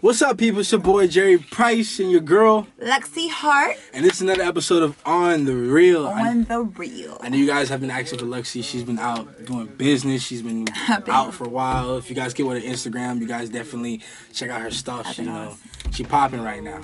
What's up, people? It's your boy Jerry Price and your girl Lexi Hart. And this is another episode of On the Real. On the Real. I know you guys have been asking for Lexi. She's been out doing business. She's been out for a while. If you guys get with her Instagram, you guys definitely check out her stuff. She popping right now.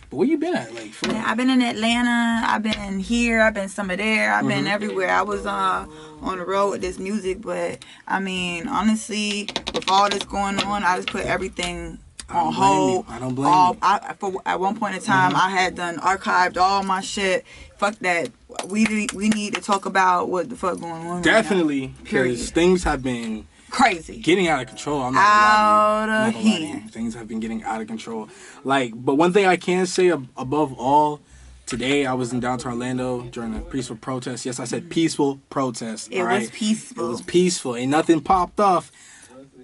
But where you been at? Yeah, I've been in Atlanta. I've been here. I've been some of there. I've been everywhere. I was on the road with this music, but I mean, honestly, with all this going on, I just put everything on hold. I don't blame you. At one point in time, I had done archived all my shit. Fuck that. We need to talk about what the fuck going on. Definitely, right now. Period. Because things have been crazy, getting out of control. I'm not out of hand. Things have been getting out of control. But one thing I can say above all, today I was in downtown Orlando during a peaceful protest. Yes, I said peaceful protest. It was peaceful. It was peaceful. Ain't nothing popped off.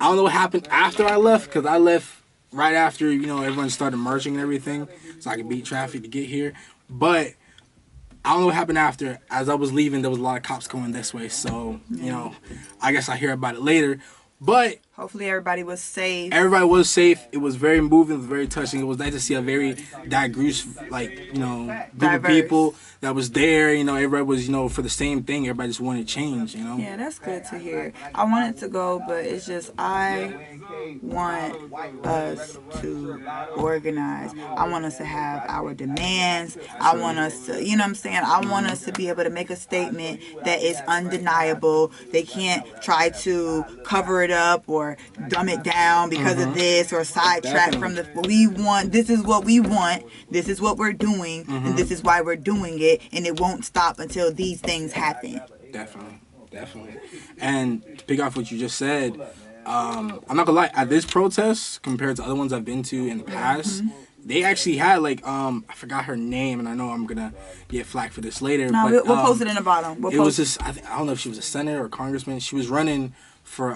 I don't know what happened after I left, because I left right after, everyone started marching and everything, so I could beat traffic to get here. But I don't know what happened after. As I was leaving, there was a lot of cops going this way. So, I guess I hear about it later. But hopefully everybody was safe. Everybody was safe. It was very moving. It was very touching. It was nice to see a very diverse, group of people that was there. Everybody was, for the same thing. Everybody just wanted change, Yeah, that's good to hear. I wanted to go, but it's just I want us to organize. I want us to have our demands. I want us to, I want us to be able to make a statement that is undeniable. They can't try to cover it up or dumb it down because of this or sidetrack from this is what we want, this is what we're doing, and this is why we're doing it, and it won't stop until these things happen. Definitely. And to pick off what you just said, I'm not gonna lie, at this protest, compared to other ones I've been to in the past, they actually had I forgot her name, and I know I'm gonna get flack for this later. No, but, we'll post it in the bottom. Was this, I don't know if she was a senator or a congressman. She was running for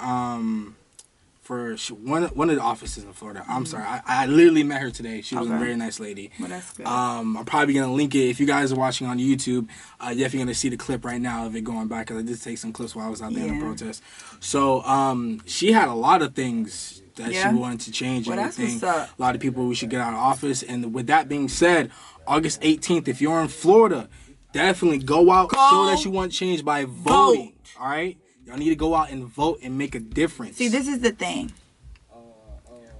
one of the offices in Florida. I'm sorry, I literally met her today. She was a very nice lady. Well, that's good. I'm probably gonna link it if you guys are watching on YouTube. Definitely gonna see the clip right now of it going by, because I did take some clips while I was out there in the protest. So she had a lot of things that she wanted to change and everything. A lot of people we should get out of office. And with that being said, August 18th, if you're in Florida, definitely go out, show that you want change by voting. All right. Y'all need to go out and vote and make a difference. See, this is the thing.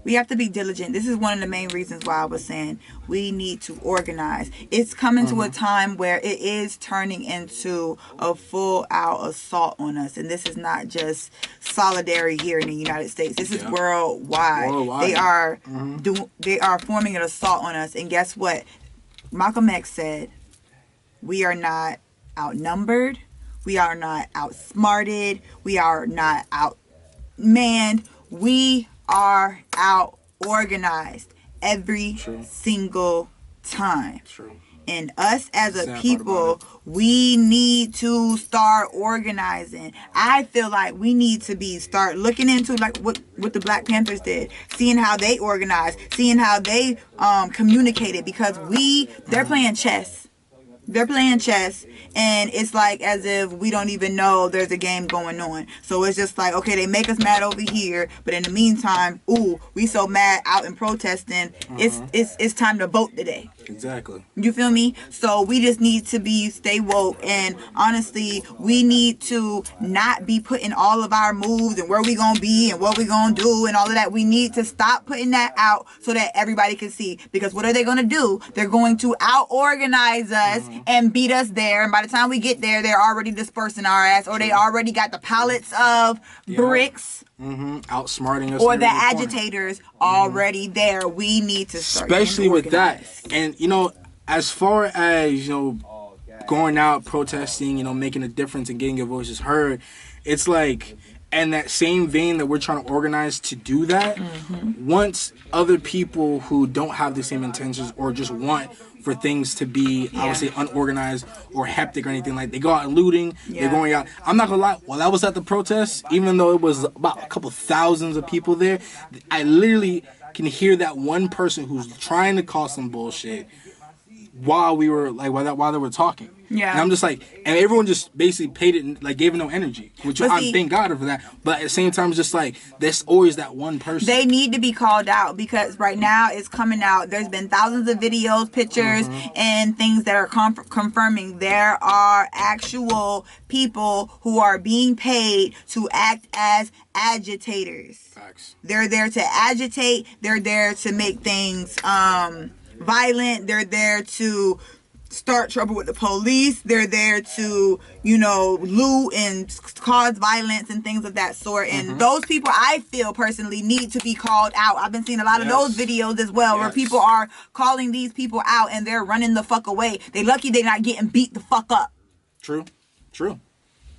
We have to be diligent. This is one of the main reasons why I was saying we need to organize. It's coming to a time where it is turning into a full-out assault on us. And this is not just solidarity here in the United States. This is worldwide. They are forming an assault on us. And guess what? Malcolm X said, we are not outnumbered. We are not outsmarted. We are not outmanned. We are out organized every single time. And us as a people, we need to start organizing. I feel like we need to start looking into what the Black Panthers did, seeing how they organized, seeing how they communicated, because they're playing chess. They're playing chess, and it's as if we don't even know there's a game going on. So it's just okay, they make us mad over here, but in the meantime, we so mad out and protesting. It's time to vote today. Exactly. You feel me? So we just need to stay woke, and honestly, we need to not be putting all of our moves and where we gonna be and what we gonna do and all of that. We need to stop putting that out so that everybody can see. Because what are they gonna do? They're going to out organize us and beat us there. And by the time we get there, they're already dispersing our ass, or they already got the pallets of bricks. Outsmarting us. Or the agitators already there. We need to start. Especially with that. And, as far as, going out, protesting, making a difference and getting your voices heard, it's in that same vein that we're trying to organize to do that, once other people who don't have the same intentions or just want for things to be, I would say, unorganized or hectic or anything they go out and looting, they're going out. I'm not gonna lie, while I was at the protest, even though it was about a couple thousands of people there, I literally can hear that one person who's trying to cause some bullshit while we were like while they were talking. Yeah. And I'm just like, and everyone just basically paid it, like gave it no energy, which But I see, thank God for that. But at the same time, it's just like there's always that one person. They need to be called out because right now it's coming out. There's been thousands of videos, pictures, and things that are confirming there are actual people who are being paid to act as agitators. Facts. They're there to agitate. They're there to make things violent. They're there to start trouble with the police. They're there to, loot and cause violence and things of that sort. And those people, I feel personally, need to be called out. I've been seeing a lot of those videos as well, where people are calling these people out and they're running the fuck away. They lucky they're not getting beat the fuck up. True.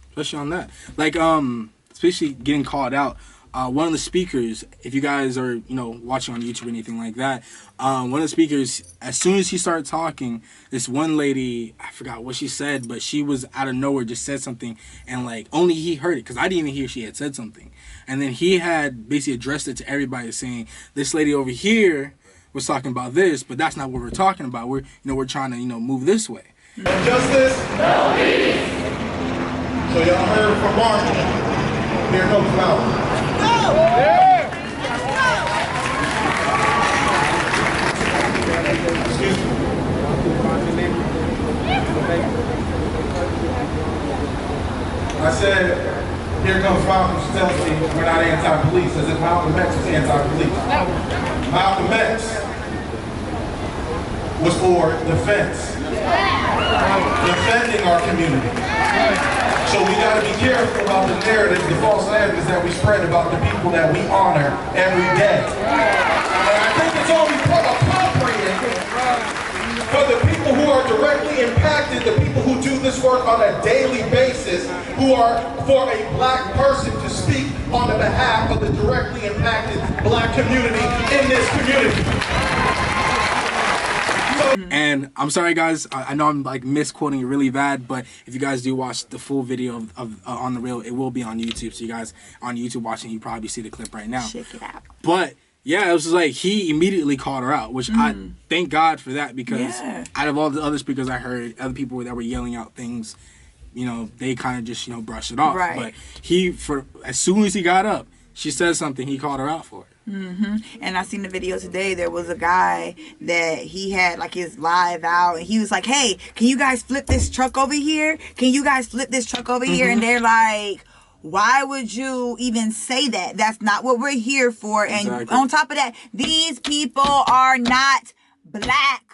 Especially on that. Like, especially getting called out. One of the speakers, if you guys are, watching on YouTube or anything like that, one of the speakers, as soon as he started talking, this one lady, I forgot what she said, but she was out of nowhere, just said something, and like only he heard it, because I didn't even hear she had said something. And then he had basically addressed it to everybody, saying, this lady over here was talking about this, but that's not what we're talking about. We're trying to, move this way. Justice. No peace. So y'all heard from Martin. Here comes Malcolm. Excuse me. I said, here comes Malcolm. She tells me we're not anti-police, as if Malcolm X was anti-police. Malcolm X was for defense. Defending our community. So we got to be careful about the narrative, the false narratives that we spread about the people that we honor every day. And I think it's only appropriate for the people who are directly impacted, the people who do this work on a daily basis, who are for a black person to speak on the behalf of the directly impacted black community in this community. And I'm sorry, guys. I know I'm like misquoting it really bad, but if you guys do watch the full video of On the Real, it will be on YouTube. So you guys on YouTube watching, you probably see the clip right now. Check it out. But yeah, it was just like he immediately called her out, which I thank God for that, because out of all the other speakers I heard, other people that were yelling out things, they kind of just brushed it off. Right. But as soon as he got up, she said something. He called her out for it. And I seen the video today. There was a guy that he had like his live out, and he was like, "Hey, can you guys flip this truck over here? Can you guys flip this truck over here?" And they're like, "Why would you even say that? That's not what we're here for." And on top of that, these people are not black.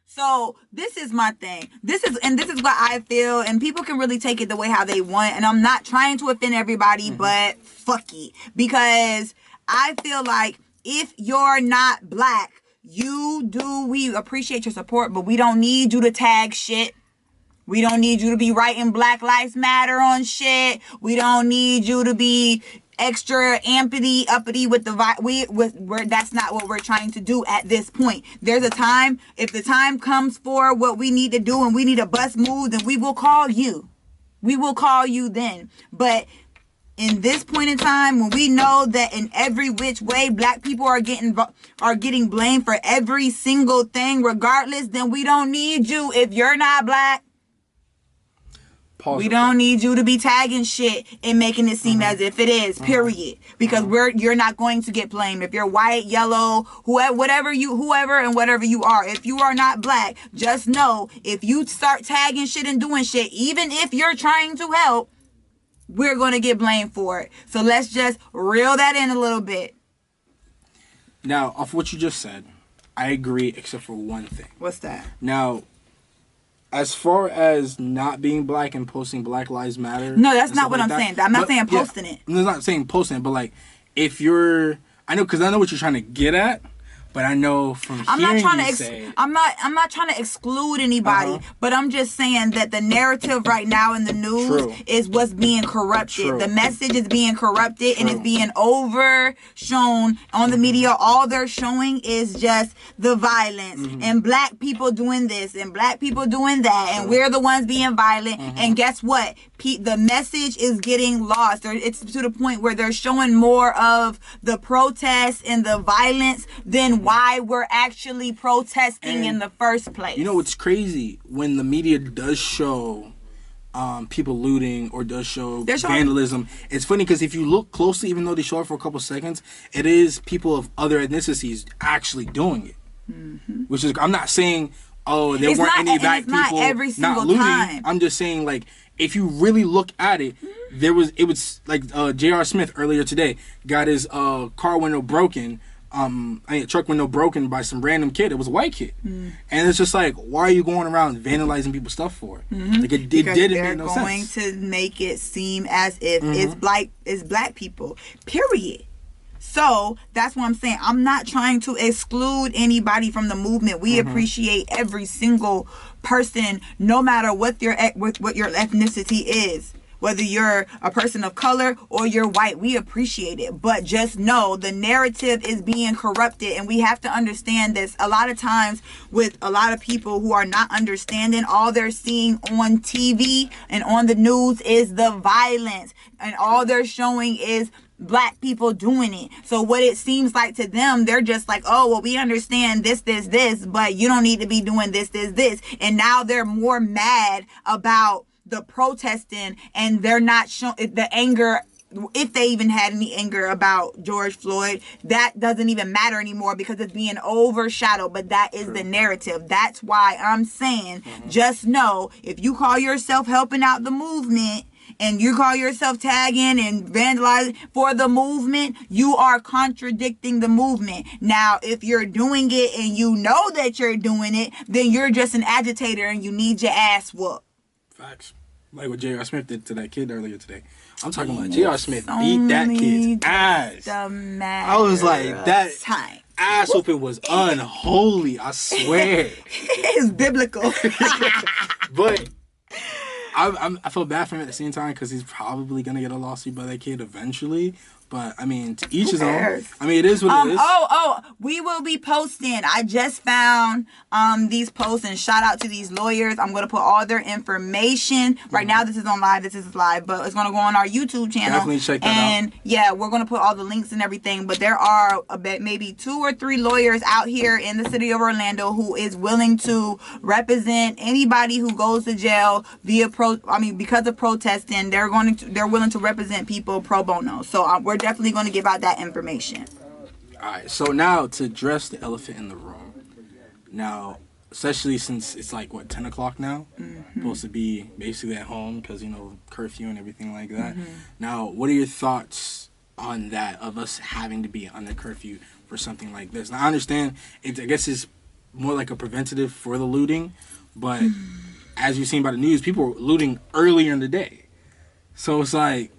So this is my thing. This is what I feel, and people can really take it the way how they want. And I'm not trying to offend everybody, but fuck it. Because I feel like if you're not black, we appreciate your support, but we don't need you to tag shit. We don't need you to be writing Black Lives Matter on shit. We don't need you to be extra uppity with that's not what we're trying to do at this point. There's a time, if the time comes for what we need to do and we need a bus move, then we will call you. We will call you then. But in this point in time, when we know that in every which way black people are getting blamed for every single thing regardless, then we don't need you if you're not black. We don't need you to be tagging shit and making it seem as if it is, period. Because you're not going to get blamed. If you're white, yellow, whoever you are, if you are not black, just know if you start tagging shit and doing shit, even if you're trying to help, we're going to get blamed for it. So let's just reel that in a little bit. Now, off what you just said, I agree except for one thing. What's that? Now, as far as not being black and posting Black Lives Matter. No, that's not what I'm saying. I'm not saying posting it. I'm not saying posting it, but like, if you're, I know what you're trying to get at, but I know from I'm not trying to exclude anybody, but I'm just saying that the narrative right now in the news is what's being corrupted. The message is being corrupted and it's being overshown on the media. All they're showing is just the violence and black people doing this and black people doing that, and we're the ones being violent. And guess what? The message is getting lost. It's to the point where they're showing more of the protests and the violence than on why we're actually protesting in the first place. You know what's crazy? When the media does show people looting or does show vandalism, it's funny because if you look closely, even though they show it for a couple seconds, it is people of other ethnicities actually doing it. Which is, I'm not saying, oh, there weren't any black people not looting. I'm just saying, like, if you really look at it, it was like J.R. Smith earlier today got his car window broken. Truck window broken by some random kid. It was a white kid, and it's just like, why are you going around vandalizing people's stuff for? Like it didn't make no sense. They're going to make it seem as if it's black people. Period. So that's what I'm saying. I'm not trying to exclude anybody from the movement. We appreciate every single person, no matter what your ethnicity is. Whether you're a person of color or you're white, we appreciate it. But just know the narrative is being corrupted, and we have to understand this. A lot of times with a lot of people who are not understanding, all they're seeing on TV and on the news is the violence, and all they're showing is black people doing it. So what it seems like to them, they're just like, oh, well, we understand this, but you don't need to be doing this. And now they're more mad about the protesting, and they're not showing the anger. If they even had any anger about George Floyd, that doesn't even matter anymore because it's being overshadowed. But that is the narrative. That's why I'm saying, just know, if you call yourself helping out the movement and you call yourself tagging and vandalizing for the movement, you are contradicting the movement. Now, if you're doing it and you know that you're doing it, then you're just an agitator and you need your ass whooped. Facts. Like what J.R. Smith did to that kid earlier today. I'm talking about J.R. Smith beat that kid's ass. I was like, that ass whooping was unholy, I swear. It's biblical. But I feel bad for him at the same time because he's probably going to get a lawsuit by that kid eventually. But, I mean, to each his own. I mean, it is what it is. We will be posting. I just found these posts, and shout out to these lawyers. I'm going to put all their information. Right now, this is live, but it's going to go on our YouTube channel. Definitely check that out. And, yeah, we're going to put all the links and everything. But there are maybe 2 or 3 lawyers out here in the city of Orlando who is willing to represent anybody who goes to jail because of protesting. They're willing to represent people pro bono. So we're definitely going to give out that information. All right, so now to address the elephant in the room. Now, especially since it's like, 10 o'clock now? Supposed to be basically at home because, curfew and everything like that. Now, what are your thoughts on that, of us having to be under curfew for something like this? Now, I understand, I guess it's more like a preventative for the looting, but as you've seen by the news, people were looting earlier in the day. So it's like,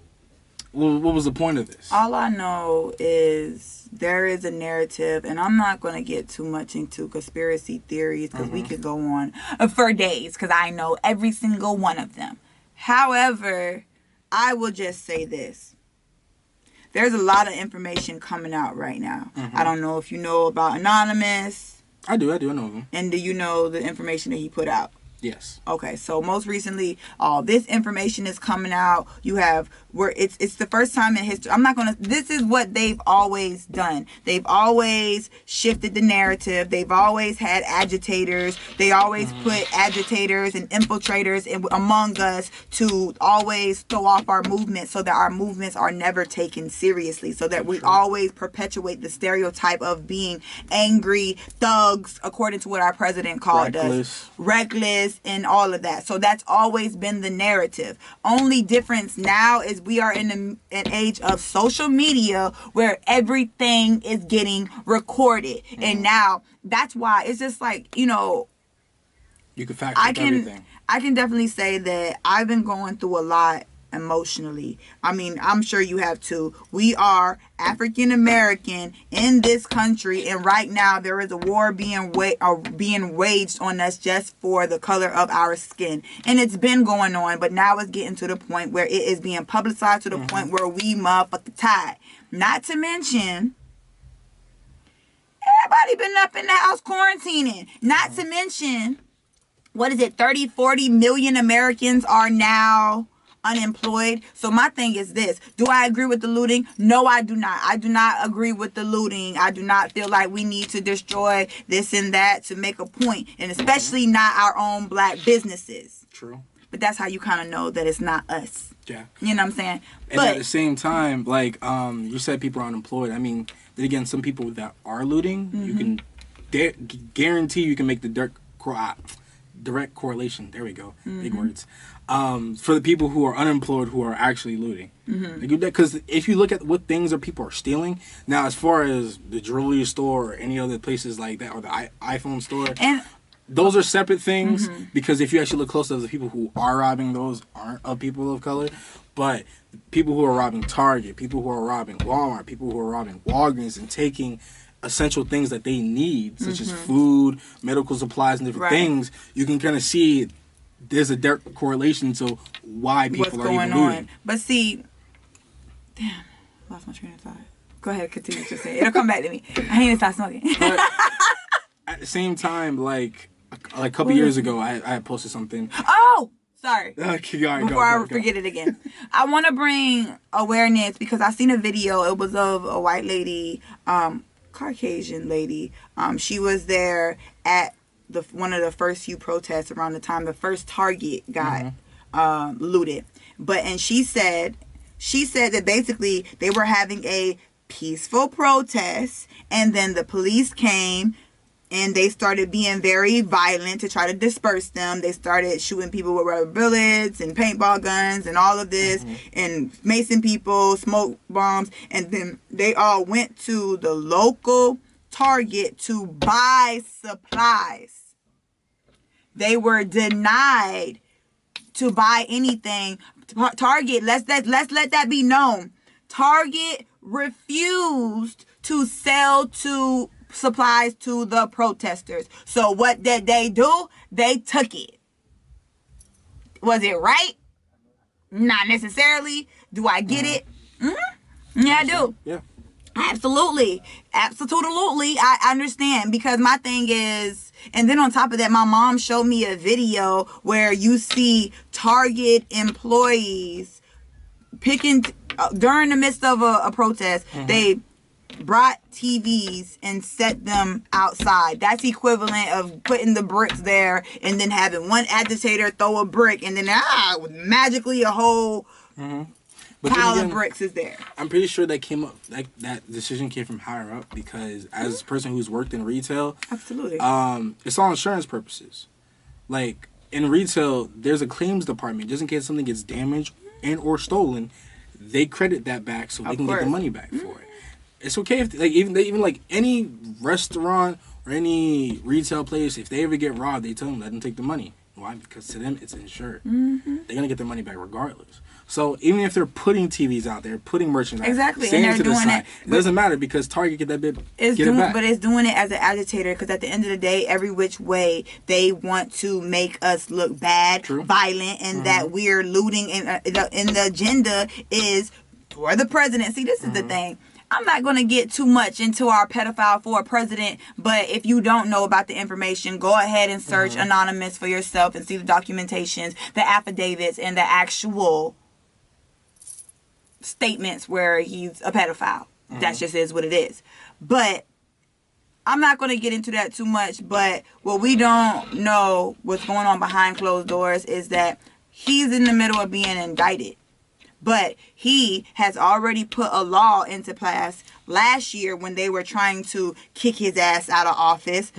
what was the point of this? All I know is there is a narrative, and I'm not going to get too much into conspiracy theories because we could go on for days because I know every single one of them. However, I will just say this. There's a lot of information coming out right now. I don't know if you know about Anonymous. I do know him. And do you know the information that he put out? Yes. Okay, so most recently, all this information is coming out. You have where it's the first time in history. This is what they've always done. They've always shifted the narrative. They've always had agitators. They always put agitators and infiltrators among us to always throw off our movement so that our movements are never taken seriously. So that we always perpetuate the stereotype of being angry thugs, according to what our president called us. Reckless and all of that. So that's always been the narrative. Only difference now is we are in an age of social media where everything is getting recorded. And now that's why it's just like, you can fact check everything. I can definitely say that I've been going through a lot emotionally. I mean, I'm sure you have too. We are African American in this country, and right now there is a war being waged on us just for the color of our skin. And it's been going on, but now it's getting to the point where it is being publicized to the point where we motherfucking tired. Not to mention, everybody been up in the house quarantining. Not to mention, 30, 40 million Americans are now unemployed. So my thing is this. Do I agree with the looting? No, I do not. I do not agree with the looting. I do not feel like we need to destroy this and that to make a point, and especially not our own black businesses. True. But that's how you kind of know that it's not us. Yeah. You know what I'm saying? And at the same time, like you said, people are unemployed. I mean, then again, some people that are looting, you can guarantee you can make the direct correlation. There we go. Big words. For the people who are unemployed who are actually looting. Because if you look at what things people are stealing, now as far as the jewelry store or any other places like that, or the iPhone store, and those are separate things, because if you actually look closer, the people who are robbing those aren't of people of color. But people who are robbing Target, people who are robbing Walmart, people who are robbing Walgreens and taking essential things that they need, such as food, medical supplies, and different things, you can kind of see there's a direct correlation to why people are even looting. But see, damn, lost my train of thought. Go ahead, continue to say. It'll come back to me. I need to stop smoking. But at the same time, like a couple years ago, I had posted something. Oh! Sorry. Before I forget it again. I want to bring awareness because I seen a video. It was of a white lady, Caucasian lady. She was there at one of the first few protests around the time the first Target got looted. And she said that basically they were having a peaceful protest, and then the police came and they started being very violent to try to disperse them. They started shooting people with rubber bullets and paintball guns and all of this, and macing people, smoke bombs. And then they all went to the local Target to buy supplies. They were denied to buy anything. Target, let's let that be known. Target refused to sell supplies to the protesters. So what did they do? They took it. Was it right? Not necessarily. Do I get it? Yeah, I do. Yeah. Absolutely. I understand, because my thing is, and then on top of that, my mom showed me a video where you see Target employees picking during the midst of a protest. They brought TVs and set them outside. That's equivalent of putting the bricks there and then having one agitator throw a brick, and then magically a whole pile of bricks is there. I'm pretty sure that came up, that decision came from higher up, because as a person who's worked in retail, absolutely, it's all insurance purposes. Like in retail, there's a claims department just in case something gets damaged and or stolen. They credit that back so they can get the money back for it. It's okay if even like any restaurant or any retail place, if they ever get robbed, they tell them let them take the money. Why? Because to them it's insured. They're gonna get their money back regardless. So even if they're putting TVs out there, putting merchandise, exactly, and they're doing it doesn't matter, because Target get that bit. But it's doing it as an agitator, because at the end of the day, every which way they want to make us look bad, violent, and that we're looting. And the agenda is for the president. See, this is the thing. I'm not going to get too much into our pedophile for a president, but if you don't know about the information, go ahead and search Anonymous for yourself and see the documentations, the affidavits, and the actual statements where he's a pedophile. That just is what it is. But I'm not going to get into that too much, but what we don't know what's going on behind closed doors is that he's in the middle of being indicted. But he has already put a law into place last year when they were trying to kick his ass out of office.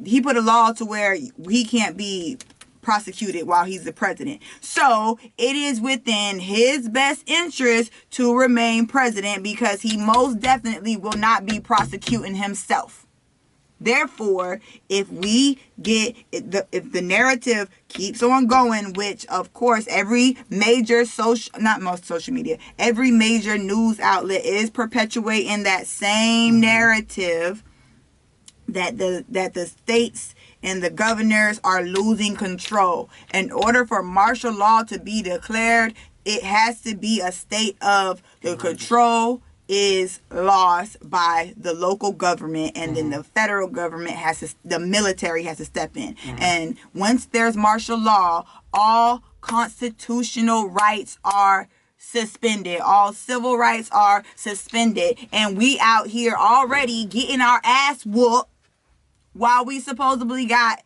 He put a law to where he can't be prosecuted while he's the president. So it is within his best interest to remain president, because he most definitely will not be prosecuting himself. Therefore, if the narrative keeps on going, which of course every major every major news outlet is perpetuating that same narrative, that the states and the governors are losing control. In order for martial law to be declared, it has to be a state of the control is lost by the local government, and then the federal government the military has to step in. And once there's martial law, all constitutional rights are suspended. All civil rights are suspended. And we out here already getting our ass whooped while we supposedly got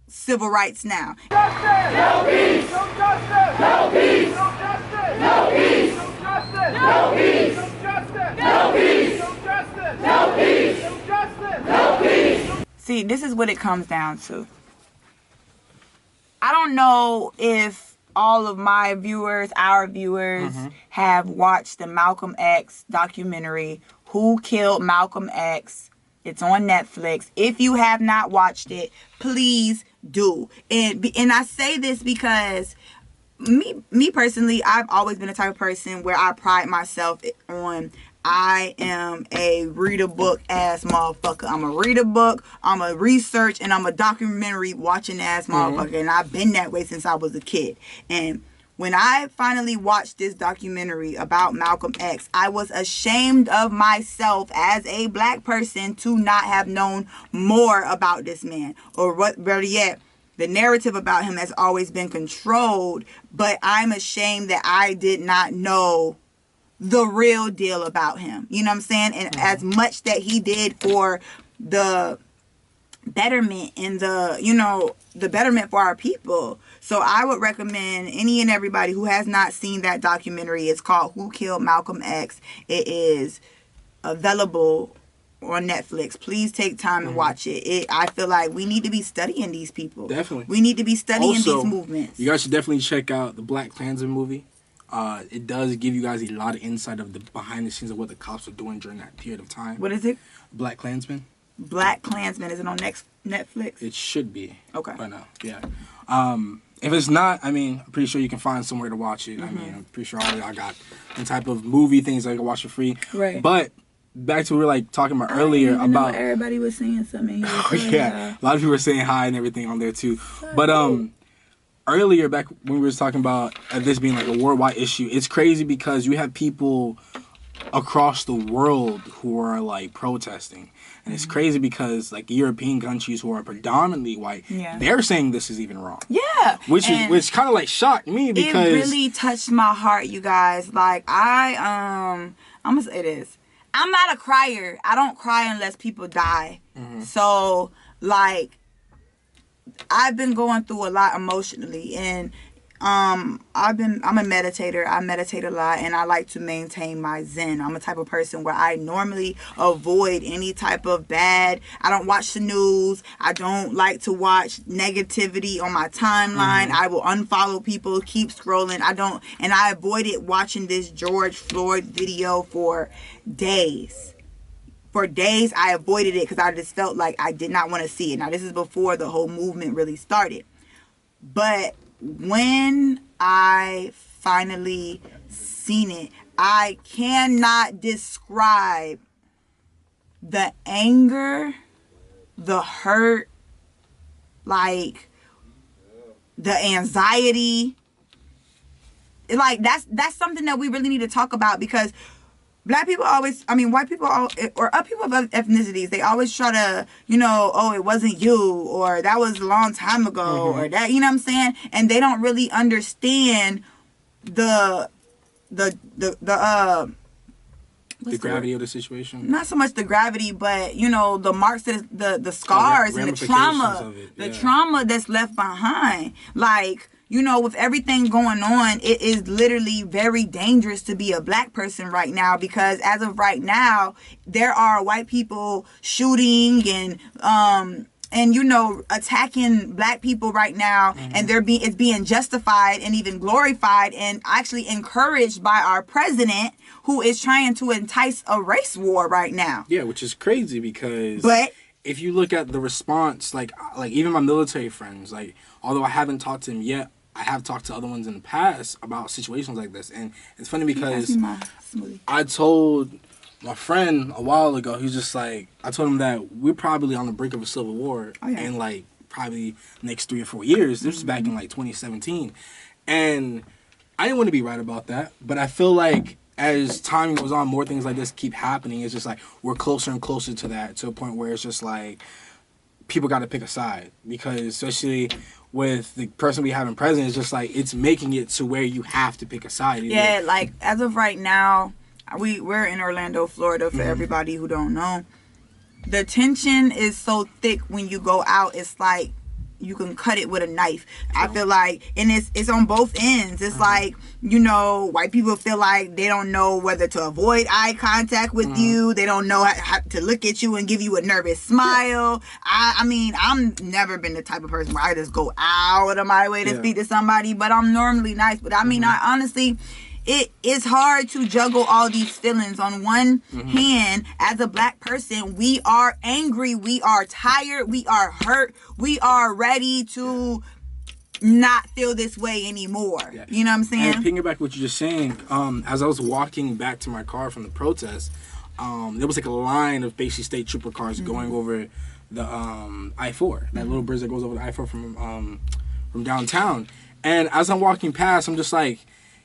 civil rights now. Justice! No peace! No justice! No peace! No justice! No peace! No justice! No peace! No justice! No peace! No justice! No peace! No justice! No peace! See, this is what it comes down to. I don't know if all of my viewers, our viewers, have watched the Malcolm X documentary, Who Killed Malcolm X? It's on Netflix. If you have not watched it, please do. And I say this because me personally, I've always been the type of person where I pride myself on, I am a read a book ass motherfucker. I'm a read a book, I'm a research, and I'm a documentary watching ass motherfucker. And I've been that way since I was a kid. And when I finally watched this documentary about Malcolm X, I was ashamed of myself as a black person to not have known more about this man. Or what, better yet, the narrative about him has always been controlled, but I'm ashamed that I did not know the real deal about him. You know what I'm saying? And as much that he did for the betterment and the betterment for our people. So I would recommend any and everybody who has not seen that documentary. It's called Who Killed Malcolm X. It is available on Netflix. Please take time and watch it. I feel like we need to be studying these people. Definitely. We need to be studying Also, these movements. You guys should definitely check out the Black Klansman movie. It does give you guys a lot of insight of the behind the scenes of what the cops were doing during that period of time. What is it? Black Klansman. Black Klansman. Is it on Netflix? It should be. Okay. By now, yeah. If it's not, I mean, I'm pretty sure you can find somewhere to watch it. I mean, I'm pretty sure all y'all got some type of movie things that you can watch for free. Right. But back to what we were like talking about earlier about everybody was saying something here. yeah, a lot of people were saying hi and everything on there too. But earlier back when we were talking about this being like a worldwide issue, it's crazy because you have people across the world who are like protesting. And it's crazy because like European countries who are predominantly white, they're saying this is even wrong. Yeah. Which kind of like shocked me because it really touched my heart, you guys. Like I'm gonna say this. I'm not a crier. I don't cry unless people die. So like I've been going through a lot emotionally, and I'm a meditator. I meditate a lot, and I like to maintain my zen. I'm a type of person where I normally avoid any type of bad. I don't watch the news. I don't like to watch negativity on my timeline. I will unfollow people, keep scrolling. I avoided watching this George Floyd video for days. For days, I avoided it because I just felt like I did not want to see it. Now, this is before the whole movement really started. But when I finally seen it, I cannot describe the anger, the hurt, like the anxiety. Like that's something that we really need to talk about, because white people or people of ethnicities, they always try to, oh, it wasn't you, or that was a long time ago, or that, you know what I'm saying? And they don't really understand the gravity of the situation. Not so much the gravity, but the marks, the scars and the trauma, trauma that's left behind. Like, with everything going on, it is literally very dangerous to be a black person right now, because as of right now, there are white people shooting and attacking black people right now, and it's being justified and even glorified and actually encouraged by our president, who is trying to entice a race war right now. Yeah, which is crazy because if you look at the response, like even my military friends, like although I haven't talked to him yet, I have talked to other ones in the past about situations like this. And it's funny because I told my friend a while ago, he's just like, I told him that we're probably on the brink of a civil war in like probably next 3 or 4 years. This was back in like 2017. And I didn't want to be right about that, but I feel like as time goes on, more things like this keep happening. It's just like we're closer and closer to that, to a point where it's just like people got to pick a side, because especially with the person we have in president, it's just like it's making it to where you have to pick a side. Yeah, like as of right now, we're in Orlando, Florida. For everybody who don't know, the tension is so thick when you go out. It's like you can cut it with a knife. I feel like, and it's on both ends. It's like, you know, white people feel like they don't know whether to avoid eye contact with you. They don't know how to look at you and give you a nervous smile. I mean, I'm never been the type of person where I just go out of my way to speak to somebody, but I'm normally nice. But I mean, I honestly, it is hard to juggle all these feelings. On one hand, as a black person, we are angry, we are tired, we are hurt, we are ready to not feel this way anymore. Yeah. You know what I'm saying? And piggyback what you're just saying, as I was walking back to my car from the protest, there was like a line of basically state trooper cars going over the I-4, that little bridge that goes over the I-4 from downtown. And as I'm walking past, I'm just like,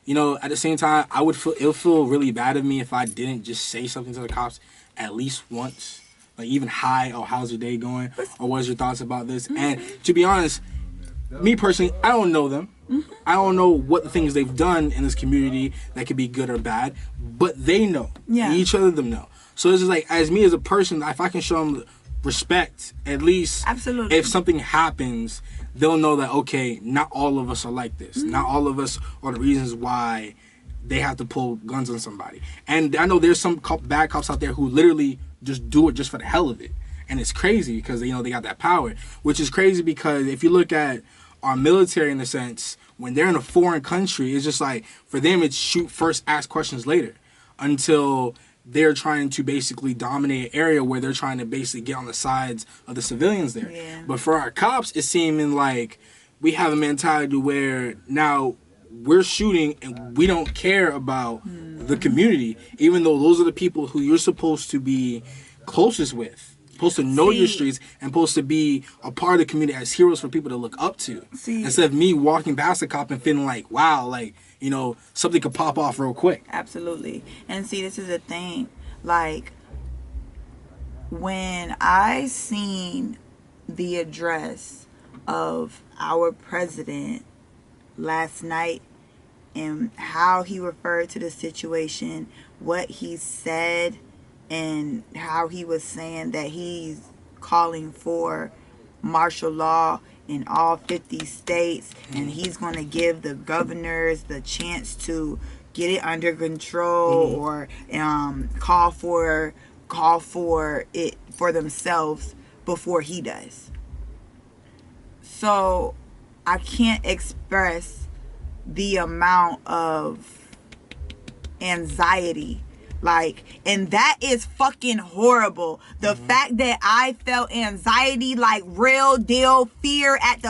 you know, at the same time, it would feel really bad of me if I didn't just say something to the cops at least once. Like even hi, or how's your day going? Or what's your thoughts about this? And to be honest, me personally, I don't know them. I don't know what the things they've done in this community that could be good or bad, but they know. Yeah. Each other them know. So it's just like, as me as a person, if I can show them respect, at least if something happens, they'll know that, okay, not all of us are like this. Not all of us are the reasons why they have to pull guns on somebody. And I know there's some bad cops out there who literally just do it just for the hell of it. And it's crazy because, you know, they got that power. Which is crazy because if you look at our military in a sense, when they're in a foreign country, it's just like, for them it's shoot first, ask questions later. Until they're trying to basically dominate an area where they're trying to basically get on the sides of the civilians there. Yeah. But for our cops, it's seeming like we have a mentality where now we're shooting and we don't care about the community, even though those are the people who you're supposed to be closest with, supposed to know your streets, and supposed to be a part of the community as heroes for people to look up to. Instead of me walking past a cop and feeling like, wow, like, you know, something could pop off real quick. Absolutely. And see, this is the thing. Like, when I seen the address of our president last night and how he referred to the situation, what he said, and how he was saying that he's calling for martial law in all 50 states, and he's going to give the governors the chance to get it under control or call for it for themselves before he does. So I can't express the amount of anxiety, like, and that is fucking horrible. The fact that I felt anxiety, like real deal fear at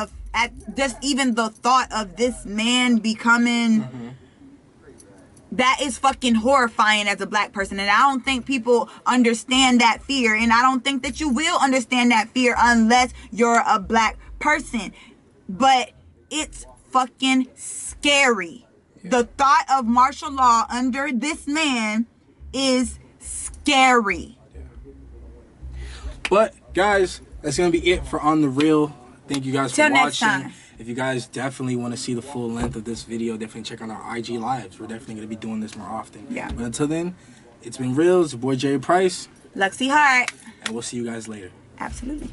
just even the thought of this man becoming that is fucking horrifying as a black person. And I don't think people understand that fear, and I don't think that you will understand that fear unless you're a black person. But it's fucking scary. The thought of martial law under this man is scary. But guys, that's gonna be it for On the Real. Thank you guys for watching. Next time. If you guys definitely want to see the full length of this video, definitely check out our IG lives. We're definitely gonna be doing this more often. Yeah. But until then, it's been real. It's your boy Jerry Price, Luxie Hart, and we'll see you guys later. Absolutely.